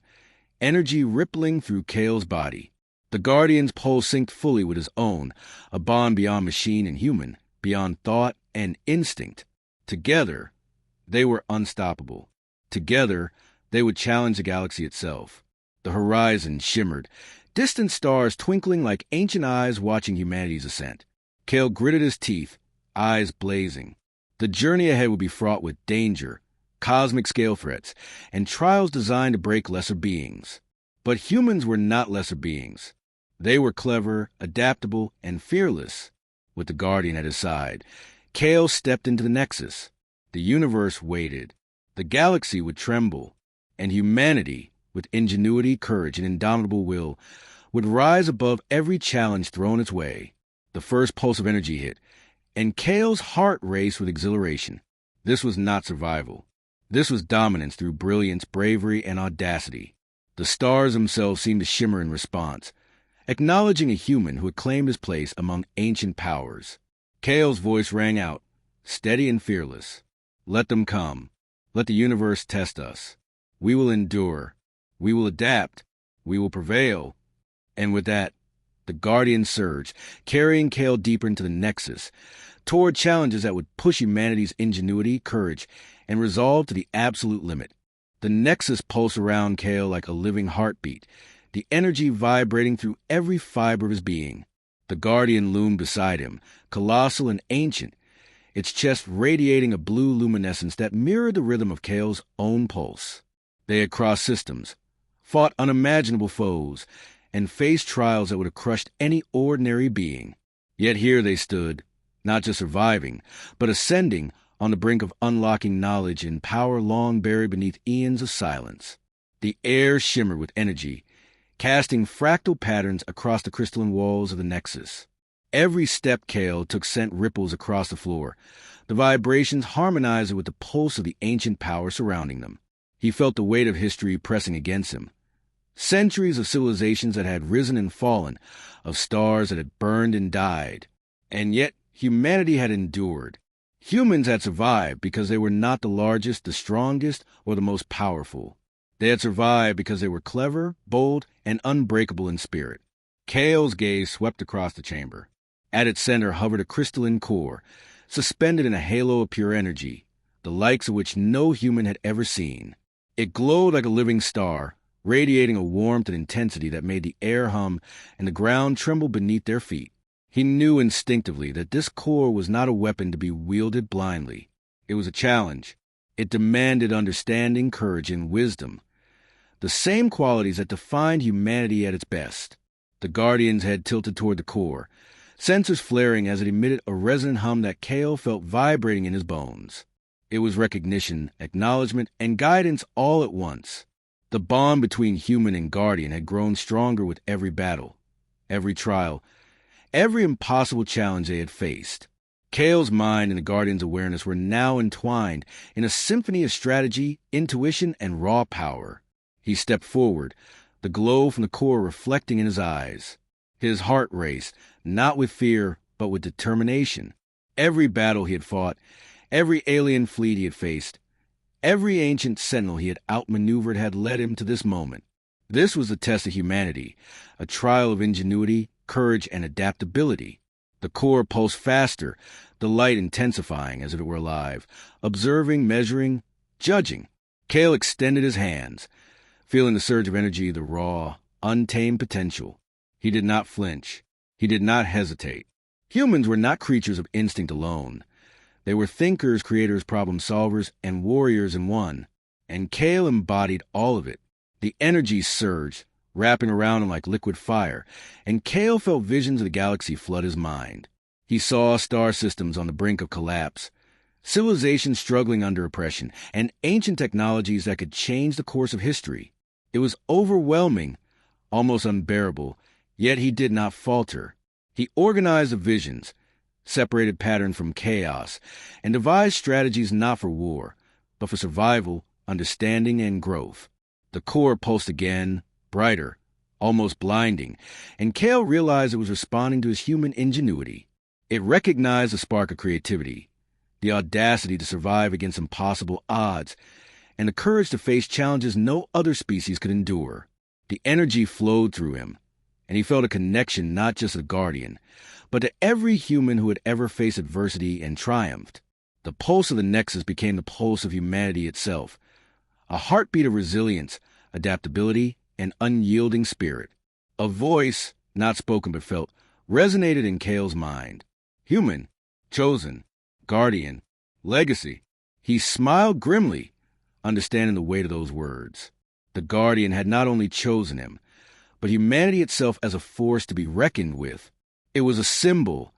energy rippling through Kael's body. The Guardian's pulse synced fully with his own, a bond beyond machine and human, beyond thought and instinct. Together, they were unstoppable. Together, they would challenge the galaxy itself. The horizon shimmered, distant stars twinkling like ancient eyes watching humanity's ascent. Kael gritted his teeth, eyes blazing. The journey ahead would be fraught with danger, cosmic scale threats, and trials designed to break lesser beings. But humans were not lesser beings. They were clever, adaptable, and fearless. With the Guardian at his side, Kael stepped into the Nexus. The universe waited. The galaxy would tremble, and humanity, with ingenuity, courage, and indomitable will, would rise above every challenge thrown its way. The first pulse of energy hit, and Kael's heart raced with exhilaration. This was not survival. This was dominance through brilliance, bravery, and audacity. The stars themselves seemed to shimmer in response, acknowledging a human who had claimed his place among ancient powers. Kael's voice rang out, steady and fearless. Let them come. Let the universe test us. We will endure. We will adapt. We will prevail. And with that, the Guardian surged, carrying Kael deeper into the Nexus, toward challenges that would push humanity's ingenuity, courage, and resolve to the absolute limit. The Nexus pulsed around Kael like a living heartbeat, the energy vibrating through every fiber of his being. The Guardian loomed beside him, colossal and ancient, its chest radiating a blue luminescence that mirrored the rhythm of Kael's own pulse. They had crossed systems, fought unimaginable foes, and faced trials that would have crushed any ordinary being. Yet here they stood, not just surviving, but ascending on the brink of unlocking knowledge and power long buried beneath eons of silence. The air shimmered with energy, casting fractal patterns across the crystalline walls of the Nexus. Every step Kael took sent ripples across the floor, the vibrations harmonizing with the pulse of the ancient power surrounding them. He felt the weight of history pressing against him. Centuries of civilizations that had risen and fallen, of stars that had burned and died. And yet humanity had endured. Humans had survived because they were not the largest, the strongest, or the most powerful. They had survived because they were clever, bold, and unbreakable in spirit. Kael's gaze swept across the chamber. At its center hovered a crystalline core, suspended in a halo of pure energy, the likes of which no human had ever seen. It glowed like a living star, radiating a warmth and intensity that made the air hum and the ground tremble beneath their feet. He knew instinctively that this core was not a weapon to be wielded blindly. It was a challenge. It demanded understanding, courage, and wisdom. the same qualities that defined humanity at its best. The Guardian's head tilted toward the core, sensors flaring as it emitted a resonant hum that Kael felt vibrating in his bones. It was recognition, acknowledgement, and guidance all at once. The bond between human and Guardian had grown stronger with every battle, every trial, every impossible challenge they had faced. Kael's mind and the Guardian's awareness were now entwined in a symphony of strategy, intuition, and raw power. He stepped forward, the glow from the core reflecting in his eyes. His heart raced, not with fear, but with determination. Every battle he had fought, every alien fleet he had faced, every ancient sentinel he had outmaneuvered had led him to this moment. This was the test of humanity, a trial of ingenuity, courage, and adaptability. The core pulsed faster, the light intensifying as if it were alive, observing, measuring, judging. Kael extended his hands, feeling the surge of energy, the raw, untamed potential. He did not flinch. He did not hesitate. Humans were not creatures of instinct alone. They were thinkers, creators, problem solvers, and warriors in one. And Kael embodied all of it. The energy surged, wrapping around him like liquid fire, and Kael felt visions of the galaxy flood his mind. He saw star systems on the brink of collapse, civilizations struggling under oppression, and ancient technologies that could change the course of history. It was overwhelming, almost unbearable, yet he did not falter. He organized the visions, separated pattern from chaos, and devised strategies not for war, but for survival, understanding, and growth. The core pulsed again, brighter, almost blinding, and Kael realized it was responding to his human ingenuity. It recognized the spark of creativity, the audacity to survive against impossible odds, and the courage to face challenges no other species could endure. The energy flowed through him, and he felt a connection not just to the Guardian, but to every human who had ever faced adversity and triumphed. The pulse of the Nexus became the pulse of humanity itself, a heartbeat of resilience, adaptability, and unyielding spirit. A voice, not spoken but felt, resonated in Kael's mind. Human, chosen, Guardian, legacy. He smiled grimly, understanding the weight of those words. The Guardian had not only chosen him, but humanity itself as a force to be reckoned with. It was a symbol,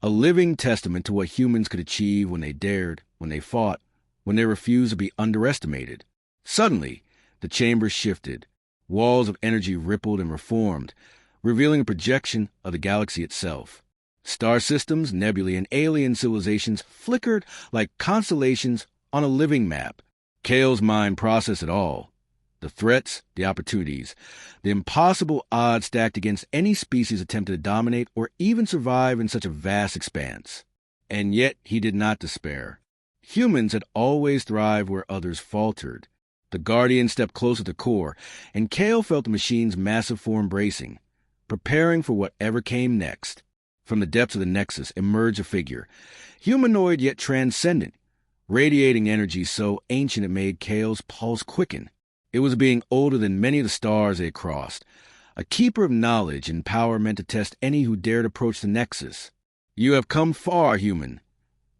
a living testament to what humans could achieve when they dared, when they fought, when they refused to be underestimated. Suddenly, the chamber shifted. Walls of energy rippled and reformed, revealing a projection of the galaxy itself. Star systems, nebulae, and alien civilizations flickered like constellations on a living map. Kael's mind processed it all. The threats, the opportunities, the impossible odds stacked against any species attempted to dominate or even survive in such a vast expanse. And yet he did not despair. Humans had always thrived where others faltered. The Guardian stepped closer to the core, and Kael felt the machine's massive form bracing, preparing for whatever came next. From the depths of the Nexus emerged a figure, humanoid yet transcendent, radiating energy so ancient it made Kael's pulse quicken. It was a being older than many of the stars they had crossed, a keeper of knowledge and power meant to test any who dared approach the Nexus. "You have come far, human."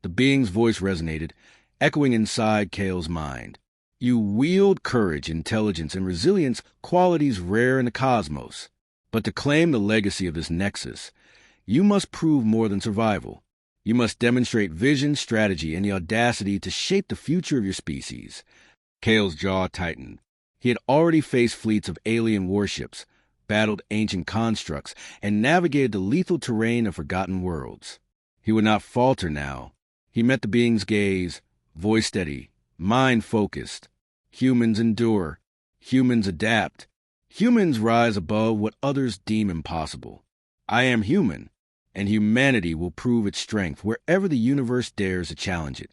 The being's voice resonated, echoing inside Kael's mind. "You wield courage, intelligence, and resilience, qualities rare in the cosmos. But to claim the legacy of this Nexus, you must prove more than survival. You must demonstrate vision, strategy, and the audacity to shape the future of your species." Kael's jaw tightened. He had already faced fleets of alien warships, battled ancient constructs, and navigated the lethal terrain of forgotten worlds. He would not falter now. He met the being's gaze, voice steady, mind focused. Humans endure. Humans adapt. Humans rise above what others deem impossible. I am human, and humanity will prove its strength wherever the universe dares to challenge it.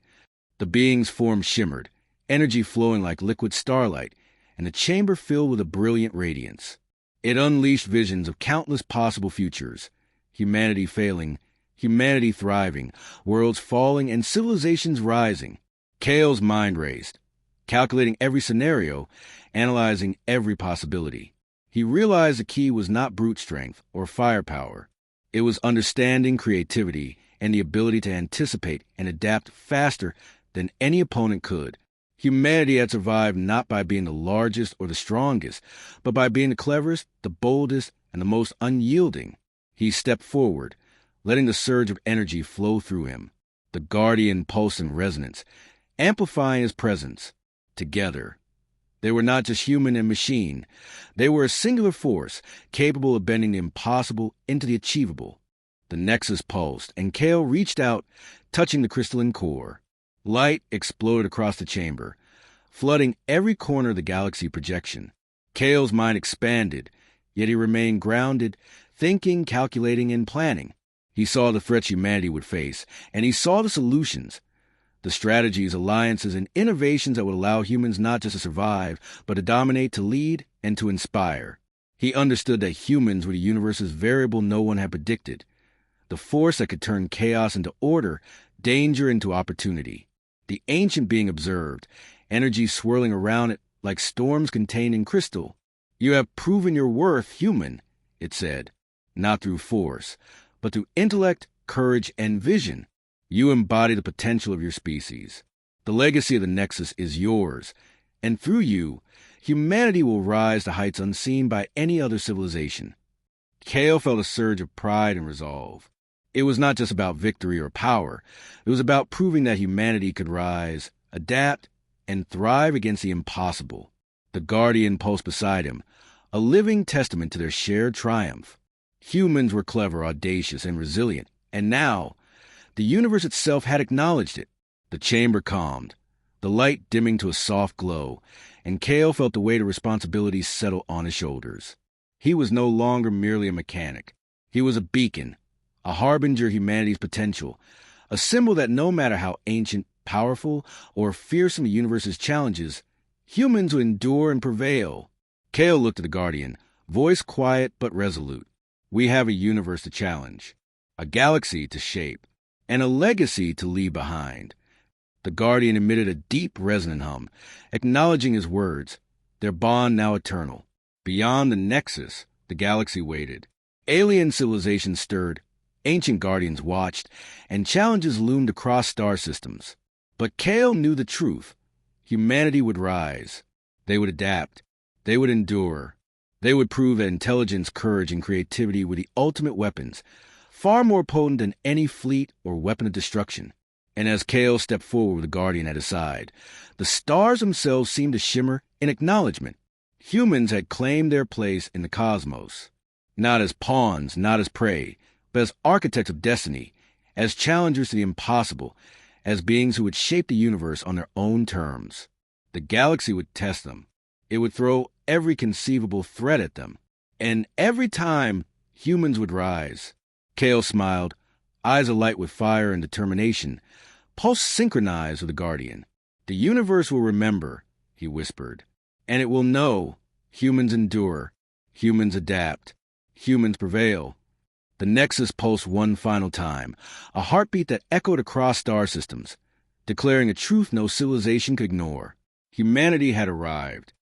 The being's form shimmered, energy flowing like liquid starlight, and the chamber filled with a brilliant radiance. It unleashed visions of countless possible futures, humanity failing, humanity thriving, worlds falling, and civilizations rising. Kael's mind raced, calculating every scenario, analyzing every possibility. He realized the key was not brute strength or firepower. It was understanding, creativity, and the ability to anticipate and adapt faster than any opponent could. Humanity had survived not by being the largest or the strongest, but by being the cleverest, the boldest, and the most unyielding. He stepped forward, letting the surge of energy flow through him. The Guardian pulsed in resonance, amplifying his presence. Together, they were not just human and machine. They were a singular force, capable of bending the impossible into the achievable. The Nexus pulsed, and Kael reached out, touching the crystalline core. Light exploded across the chamber, flooding every corner of the galaxy projection. Kael's mind expanded, yet he remained grounded, thinking, calculating, and planning. He saw the threats humanity would face, and he saw the solutions. The strategies, alliances, and innovations that would allow humans not just to survive, but to dominate, to lead, and to inspire. He understood that humans were the universe's variable no one had predicted, the force that could turn chaos into order, danger into opportunity. The ancient being observed, energy swirling around it like storms contained in crystal. "You have proven your worth, human," it said, "not through force, but through intellect, courage, and vision. You embody the potential of your species. The legacy of the Nexus is yours, and through you, humanity will rise to heights unseen by any other civilization." Kael felt a surge of pride and resolve. It was not just about victory or power. It was about proving that humanity could rise, adapt, and thrive against the impossible. The Guardian pulsed beside him, a living testament to their shared triumph. Humans were clever, audacious, and resilient, and now the universe itself had acknowledged it. The chamber calmed, the light dimming to a soft glow, and Kael felt the weight of responsibility settle on his shoulders. He was no longer merely a mechanic. He was a beacon, a harbinger of humanity's potential, a symbol that no matter how ancient, powerful, or fearsome the universe's challenges, humans would endure and prevail. Kael looked at the Guardian, voice quiet but resolute. "We have a universe to challenge, a galaxy to shape, and a legacy to leave behind." The Guardian emitted a deep, resonant hum, acknowledging his words, their bond now eternal. Beyond the Nexus, the galaxy waited. Alien civilizations stirred, ancient Guardians watched, and challenges loomed across star systems. But Kael knew the truth. Humanity would rise. They would adapt. They would endure. They would prove that intelligence, courage, and creativity were the ultimate weapons, far more potent than any fleet or weapon of destruction. And as Kael stepped forward with the Guardian at his side, the stars themselves seemed to shimmer in acknowledgement. Humans had claimed their place in the cosmos, not as pawns, not as prey, but as architects of destiny, as challengers to the impossible, as beings who would shape the universe on their own terms. The galaxy would test them. It would throw every conceivable threat at them. And every time, humans would rise. Kael smiled, eyes alight with fire and determination, pulse synchronized with the Guardian. "The universe will remember," he whispered, "and it will know humans endure, humans adapt, humans prevail." The Nexus pulsed one final time, a heartbeat that echoed across star systems, declaring a truth no civilization could ignore. Humanity had arrived.